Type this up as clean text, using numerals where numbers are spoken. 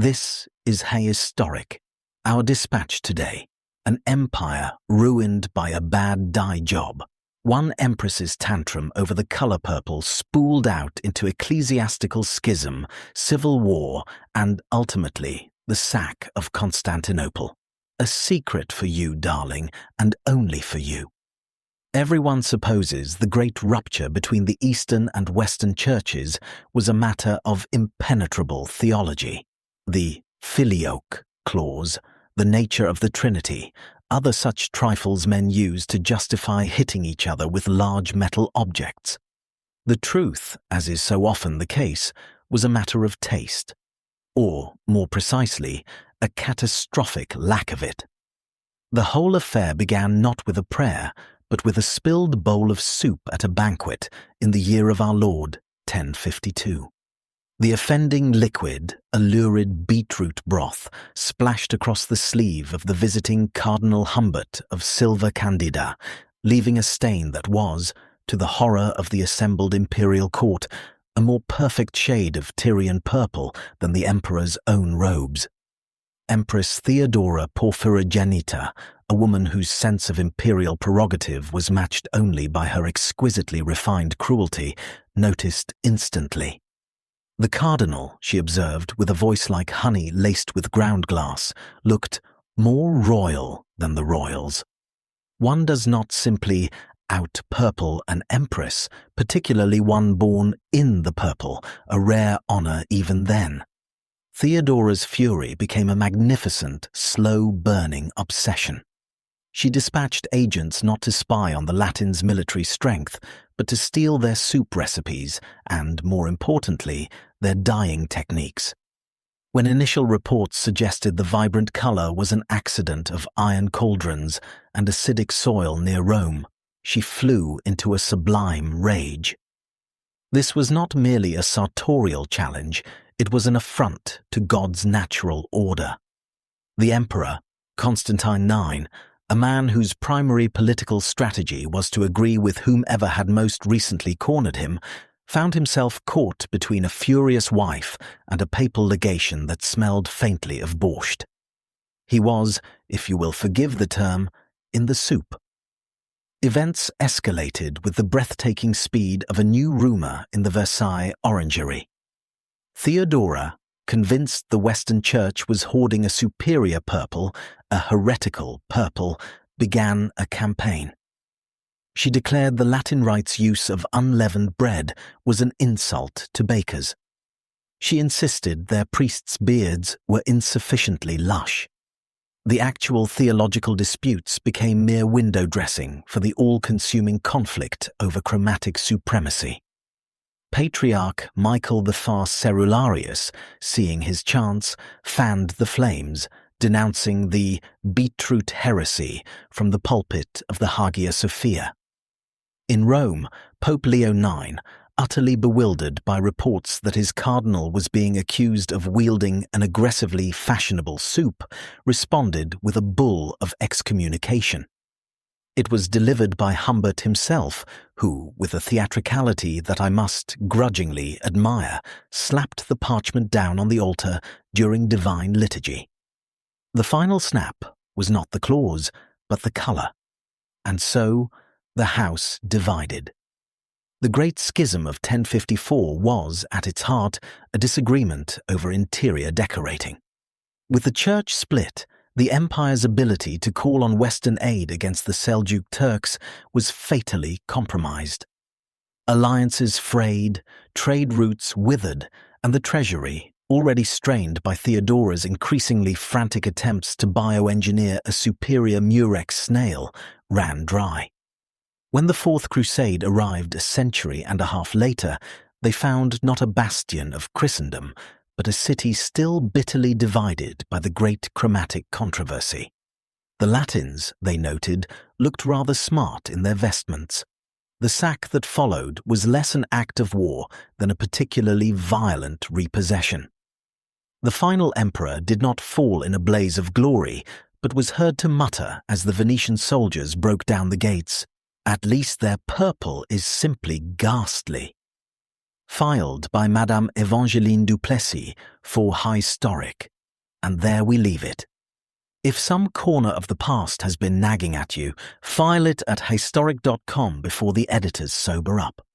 This is Historic, our dispatch today. An empire ruined by a bad dye job. One empress's tantrum over the color purple spooled out into ecclesiastical schism, civil war, and ultimately the sack of Constantinople. A secret for you, darling, and only for you. Everyone supposes the great rupture between the Eastern and Western churches was a matter of impenetrable theology. The filioque clause, the nature of the Trinity, other such trifles men use to justify hitting each other with large metal objects. The truth, as is so often the case, was a matter of taste, or, more precisely, a catastrophic lack of it. The whole affair began not with a prayer, but with a spilled bowl of soup at a banquet in the year of our Lord, 1052. The offending liquid, a lurid beetroot broth, splashed across the sleeve of the visiting Cardinal Humbert of Silva Candida, leaving a stain that was, to the horror of the assembled imperial court, a more perfect shade of Tyrian purple than the emperor's own robes. Empress Theodora Porphyrogenita, a woman whose sense of imperial prerogative was matched only by her exquisitely refined cruelty, noticed instantly. The cardinal, she observed with a voice like honey laced with ground glass, looked more royal than the royals. One does not simply out-purple an empress, particularly one born in the purple, a rare honor even then. Theodora's fury became a magnificent, slow-burning obsession. She dispatched agents not to spy on the Latins' military strength, but to steal their soup recipes and, more importantly, their dyeing techniques. When initial reports suggested the vibrant color was an accident of iron cauldrons and acidic soil near Rome, she flew into a sublime rage. This was not merely a sartorial challenge, it was an affront to God's natural order. The emperor, Constantine IX, a man whose primary political strategy was to agree with whomever had most recently cornered him, found himself caught between a furious wife and a papal legation that smelled faintly of borscht. He was, if you will forgive the term, in the soup. Events escalated with the breathtaking speed of a new rumor in the Versailles orangery. Theodora, convinced the Western Church was hoarding a superior purple, a heretical purple, began a campaign. She declared the Latin Rite's use of unleavened bread was an insult to bakers. She insisted their priests' beards were insufficiently lush. The actual theological disputes became mere window dressing for the all-consuming conflict over chromatic supremacy. Patriarch Michael the Far Cerularius, seeing his chance, fanned the flames, denouncing the beetroot heresy from the pulpit of the Hagia Sophia. In Rome, Pope Leo IX, utterly bewildered by reports that his cardinal was being accused of wielding an aggressively fashionable soup, responded with a bull of excommunication. It was delivered by Humbert himself, who, with a theatricality that I must grudgingly admire, slapped the parchment down on the altar during divine liturgy. The final snap was not the clause, but the color. And so, the house divided. The Great Schism of 1054 was, at its heart, a disagreement over interior decorating. With the church split, the empire's ability to call on Western aid against the Seljuk Turks was fatally compromised. Alliances frayed, trade routes withered, and the treasury, already strained by Theodora's increasingly frantic attempts to bioengineer a superior murex snail, ran dry. When the Fourth Crusade arrived a century and a half later, they found not a bastion of Christendom, but a city still bitterly divided by the great chromatic controversy. The Latins, they noted, looked rather smart in their vestments. The sack that followed was less an act of war than a particularly violent repossession. The final emperor did not fall in a blaze of glory, but was heard to mutter as the Venetian soldiers broke down the gates, "At least their purple is simply ghastly." Filed by Madame Evangeline Duplessis for Historic. and there we leave it. If some corner of the past has been nagging at you, file it at historic.com before the editors sober up.